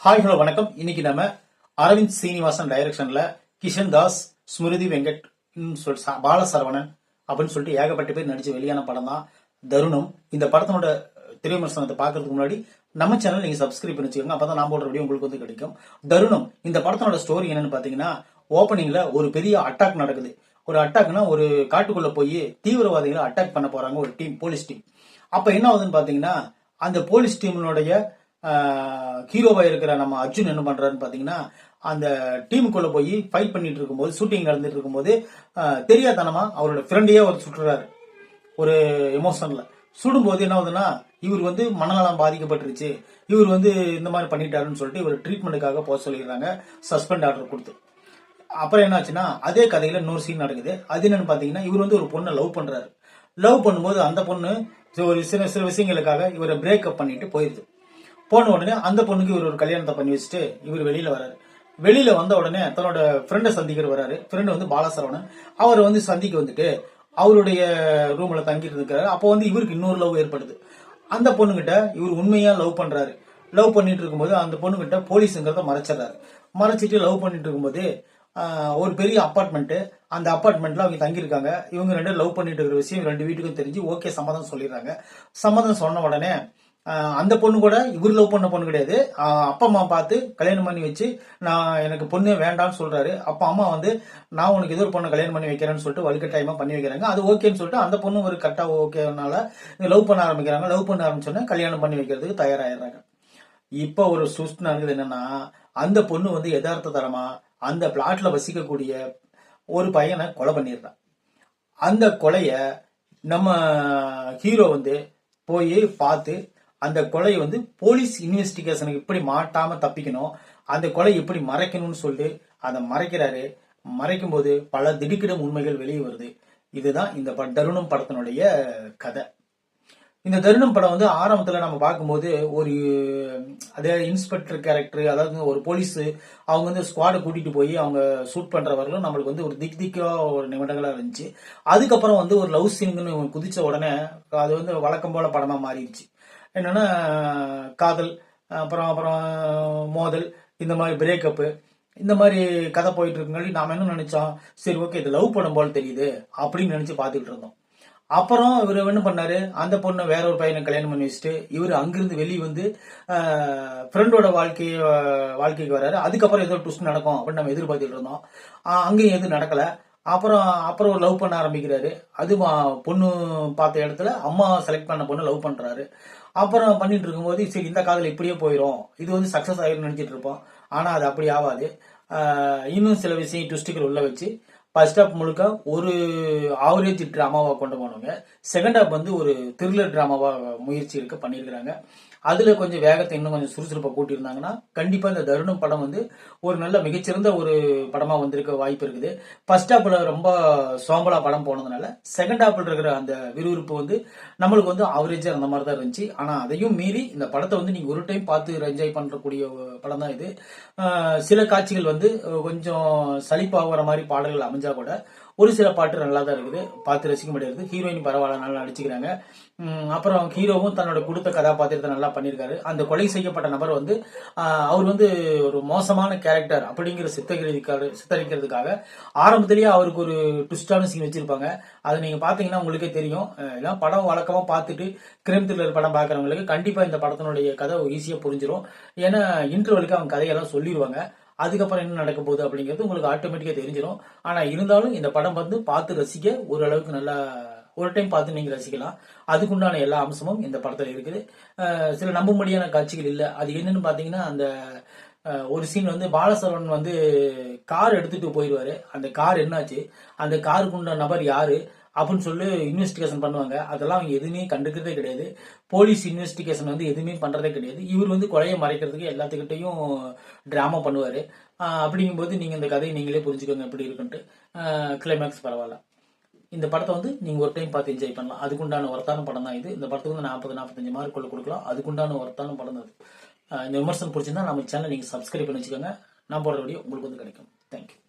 Hi hello வணக்கம். இன்னைக்கு நம்ம அரவிந்த் சீனிவாசன் டைரக்ஷன்ல கிஷன் தாஸ், ஸ்மிருதி வெங்கட், பாலசரவணன் அப்படின்னு சொல்லிட்டு ஏகப்பட்ட பேர் நடிச்சு வெளியான படம் தான் தருணம். இந்த படத்தோட திரைவிமர்சனத்தை பாக்குறதுக்கு முன்னாடி நம்ம சேனல் நீங்க சப்ஸ்கிரைப் பண்ணி வச்சுக்கோங்க. அப்பதான் நான் போடுற வீடியோ உங்களுக்கு வந்து கிடைக்கும். தருணம் இந்த படத்தோட ஸ்டோரி என்னன்னு பாத்தீங்கன்னா, ஓப்பனிங்ல ஒரு பெரிய அட்டாக் நடக்குது. ஒரு அட்டாக்னா ஒரு காட்டுக்குள்ள போய் தீவிரவாதிகளை அட்டாக் பண்ண போறாங்க ஒரு டீம், போலீஸ் டீம். அப்ப என்ன ஆகுதுன்னு பாத்தீங்கன்னா, அந்த போலீஸ் டீமினுடைய ஹீரோவா இருக்கிற நம்ம அர்ஜுன் என்ன பண்றாருன்னு பாத்தீங்கன்னா, அந்த டீமுக்குள்ள போய் ஃபைட் பண்ணிட்டு இருக்கும்போது, ஷூட்டிங் நடந்துட்டு இருக்கும்போது தெரியாதனமா அவரோட ஃப்ரெண்டையே அவர் சுட்டுறாரு. ஒரு எமோஷன்ல சுடும்போது என்ன ஆகுதுன்னா, இவர் வந்து மனநலம் பாதிக்கப்பட்டுருச்சு, இவர் வந்து இந்த மாதிரி பண்ணிட்டாருன்னு சொல்லிட்டு இவர் ட்ரீட்மெண்ட்டுக்காக போக சொல்லிடுறாங்க, சஸ்பெண்ட் ஆர்டர் கொடுத்து. அப்புறம் என்னாச்சுன்னா, அதே கதையில இன்னொரு சீன் நடக்குது. அது என்னன்னு பாத்தீங்கன்னா, இவர் வந்து ஒரு பொண்ணை லவ் பண்றாரு. லவ் பண்ணும்போது அந்த பொண்ணு ஒரு சில சில விஷயங்களுக்காக இவரை பிரேக்கப் பண்ணிட்டு போயிருது. போன உடனே அந்த பொண்ணுக்கு இவர் ஒரு கல்யாணத்தை பண்ணி வச்சுட்டு இவர் வெளியில வராரு. வெளியில வந்த உடனே தன்னோட ஃப்ரெண்டை சந்திக்கிற வராரு. ஃப்ரெண்டு வந்து பாலசரவணன். அவரை வந்து சந்திக்க வந்துட்டு அவருடைய ரூம்ல தங்கிட்டு இருக்காரு. அப்போ வந்து இவருக்கு இன்னொரு லவ் ஏற்படுது. அந்த பொண்ணுகிட்ட இவர் உண்மையா லவ் பண்றாரு. லவ் பண்ணிட்டு இருக்கும்போது அந்த பொண்ணுகிட்ட போலீஸுங்கிறத மறைச்சிடறாரு. மறைச்சிட்டு லவ் பண்ணிட்டு இருக்கும்போது ஒரு பெரிய அப்பார்ட்மெண்ட், அந்த அப்பார்ட்மெண்ட்ல அவங்க தங்கியிருக்காங்க. இவங்க ரெண்டு லவ் பண்ணிட்டு இருக்கிற விஷயம் ரெண்டு வீட்டுக்கும் தெரிஞ்சு ஓகே சம்மதம் சொல்லிடுறாங்க. சம்மதம் சொன்ன உடனே அந்த பொண்ணு கூட இவர் லவ் பண்ண பொண்ணு கிடையாது. அப்பா அம்மா பார்த்து கல்யாணம் பண்ணி வச்சு நான் எனக்கு பொண்ணு வேண்டாம்னு சொல்றாரு. அப்ப அம்மா வந்து நான் உனக்கு ஏதோ ஒரு பொண்ணு கல்யாணம் பண்ணி வைக்கிறேன்னு சொல்லிட்டு வலுக்கட்டாயமா பண்ணி வைக்கிறாங்க. அது ஓகேன்னு சொல்லிட்டு அந்த பொண்ணு ஒரு கரெக்டா ஓகேனால லவ் பண்ண ஆரம்பிக்கிறாங்க. லவ் பண்ண ஆரம்பிச்சோன்னே கல்யாணம் பண்ணி வைக்கிறதுக்கு தயாராகிறாங்க. இப்ப ஒரு ட்விஸ்ட் நடக்குது என்னன்னா, அந்த பொண்ணு வந்து யதார்த்த தரமா அந்த பிளாட்ல வசிக்கக்கூடிய ஒரு பையனை கொலை பண்ணிடுறான். அந்த கொலைய நம்ம ஹீரோ வந்து போய் பார்த்து அந்த கொலையை வந்து போலீஸ் இன்வெஸ்டிகேஷனுக்கு எப்படி மாட்டாம தப்பிக்கணும், அந்த கொலை எப்படி மறைக்கணும்னு சொல்லிட்டு அதை மறைக்கிறாரு. மறைக்கும் போது பல திடுக்கிடும் உண்மைகள் வெளியே வருது. இதுதான் இந்த தருணம் படத்தினுடைய கதை. இந்த தருணம் படம் வந்து ஆரம்பத்துல நம்ம பார்க்கும்போது ஒரு அதே இன்ஸ்பெக்டர் கேரக்டர், அதாவது ஒரு போலீஸ் அவங்க வந்து ஸ்குவாடை கூட்டிட்டு போய் அவங்க ஷூட் பண்றவர்களும் நம்மளுக்கு வந்து ஒரு திக்கா ஒரு நிமிடங்களா இருந்துச்சு. அதுக்கப்புறம் வந்து ஒரு லவ் சீனுன்னு குதிச்ச உடனே அது வந்து வழக்கம் போல படமா மாறிடுச்சு. என்னன்னா காதல், அப்புறம் அப்புறம் மோதல், இந்த மாதிரி பிரேக்கப்பு, இந்த மாதிரி கதை போயிட்டு இருக்குங்காட்டி நாம என்ன நினைச்சோம், சரி ஓகே இது லவ் படம் போல தெரியுது அப்படின்னு நினைச்சு பார்த்துக்கிட்டு இருந்தோம். அப்புறம் இவர் என்ன பண்ணாரு, அந்த பொண்ணை வேற ஒரு பையனை கல்யாணம் பண்ணி வச்சுட்டு இவர் அங்கிருந்து வெளியே வந்து ஃப்ரெண்டோட வாழ்க்கைக்கு வர்றாரு. அதுக்கப்புறம் ஏதோ ட்விஸ்ட் நடக்கும் அப்படின்னு நம்ம எதிர்பார்த்துட்டு இருந்தோம். அங்கேயும் எதுவும் நடக்கல. அப்புறம் அப்புறம் ஒரு லவ் பண்ண ஆரம்பிக்கிறாரு. அது பொண்ணு பார்த்த இடத்துல அம்மா செலக்ட் பண்ண பொண்ணு லவ் பண்றாரு. அப்புறம் பண்ணிட்டு இருக்கும்போது சரி இந்த காதல் இப்படியே போயிடும், இது வந்து சக்சஸ் ஆயிரும் நினைச்சிட்டு இருப்போம். ஆனா அது அப்படி ஆகாது. இன்னும் சில விஷயம் ட்விஸ்டுகள் உள்ள வச்சு ஃபர்ஸ்ட் ஹாப் முழுக்க ஒரு ஆவரேஜ் டிராமாவா கொண்டு போனவங்க, செகண்ட் ஹாப் வந்து ஒரு த்ரில்லர் டிராமாவா முயற்சி பண்ணியிருக்கிறாங்க. அதுல கொஞ்சம் வேகத்தை இன்னும் கொஞ்சம் சுறுசுறுப்பா கூட்டியிருந்தாங்கன்னா கண்டிப்பா இந்த தருணம் படம் வந்து ஒரு நல்ல மிகச்சிறந்த ஒரு படமா வந்திருக்க வாய்ப்பு இருக்குது. ஃபர்ஸ்ட் ஹாப்ல ரொம்ப சோம்பலா படம் போனதுனால செகண்ட் ஹாப்ல இருக்கிற அந்த விறுவிறுப்பு வந்து நம்மளுக்கு வந்து ஆவரேஜா அந்த மாதிரி தான் இருந்துச்சு. ஆனா அதையும் மீறி இந்த படத்தை வந்து நீங்க ஒரு டைம் பார்த்து என்ஜாய் பண்றக்கூடிய படம் தான் இது. சில காட்சிகள் வந்து கொஞ்சம் சலிப்பாகிற மாதிரி பாடல்கள் அமைஞ்சா கூட ஒரு சில பாட்டு நல்லா தான் இருக்குது, பார்த்து ரசிக்க முடியாது. ஹீரோயின் பரவாயில்ல, நல்லா நடிச்சுக்கிறாங்க. அப்புறம் ஹீரோவும் தன்னோட கொடுத்த கதாபாத்திரத்தை நல்லா பண்ணியிருக்காரு. அந்த கொலை செய்யப்பட்ட நபர் வந்து அவர் வந்து ஒரு மோசமான கேரக்டர் அப்படிங்கிற சித்தரிக்கிறதுக்காக ஆரம்பத்திலேயே அவருக்கு ஒரு ட்விஸ்டான சீன் வச்சிருப்பாங்க. அதை நீங்க பாத்தீங்கன்னா உங்களுக்கே தெரியும். எல்லாம் படம் வழக்கமா பார்த்துட்டு கிரைம் த்ரில்லர் படம் பாக்குறவங்களுக்கு கண்டிப்பா இந்த படத்தினுடைய கதை ஈஸியா புரிஞ்சிடும். ஏன்னா இன்டர்வலுக்கு அவங்க கதையெல்லாம் சொல்லிடுவாங்க. அதுக்கப்புறம் என்ன நடக்க போகுது அப்படிங்கிறது உங்களுக்கு ஆட்டோமேட்டிக்கா தெரிஞ்சிடும். ஆனா இருந்தாலும் இந்த படம் வந்து பார்த்து ரசிக்க ஓரளவுக்கு நல்லா ஒரு டைம் பார்த்து நீங்க ரசிக்கலாம். அதுக்குண்டான எல்லா அம்சமும் இந்த படத்துல இருக்குது. சில நம்பும்படியான காட்சிகள் இல்ல. அது என்னன்னு பாத்தீங்கன்னா, அந்த ஒரு சீன் வந்து பாலசரவணன் வந்து கார் எடுத்துட்டு போயிடுவாரு. அந்த கார் என்னாச்சு, அந்த காருக்குண்டான நபர் யாரு அப்படின்னு சொல்லி இன்வெஸ்டிகேஷன் பண்ணுவாங்க. அதெல்லாம் அவங்க எதுவுமே கண்டுக்கிறதே கிடையாது. போலீஸ் இன்வெஸ்டிகேஷன் வந்து எதுவுமே பண்றதே கிடையாது. இவர் வந்து கொலையை மறைக்கிறதுக்கு எல்லாத்துக்கிட்டையும் டிராமா பண்ணுவாரு. அப்படிங்கும்போது நீங்க இந்த கதையை நீங்களே புரிஞ்சுக்கோங்க எப்படி இருக்குன்ட்டு. கிளைமேக்ஸ் பரவாயில்ல. இந்த படத்தை வந்து நீங்க ஒரு டைம் பார்த்து என்ஜாய் பண்ணலாம். அதுக்குண்டான ஒர்த்தான படம் தான் இது. இந்த படத்துக்கு வந்து 40-45 மார்க் கொடுக்கலாம். அதுக்குண்டான ஒர்த்தான படம் தான். இந்த விமர்சனம் பிடிச்சிருந்தா நம்ம சேனல் நீங்க சப்ஸ்கிரைப் பண்ணி வச்சுக்கோங்க. நான் போடுற வீடியோ உங்களுக்கு வந்து கிடைக்கும். தேங்க்யூ.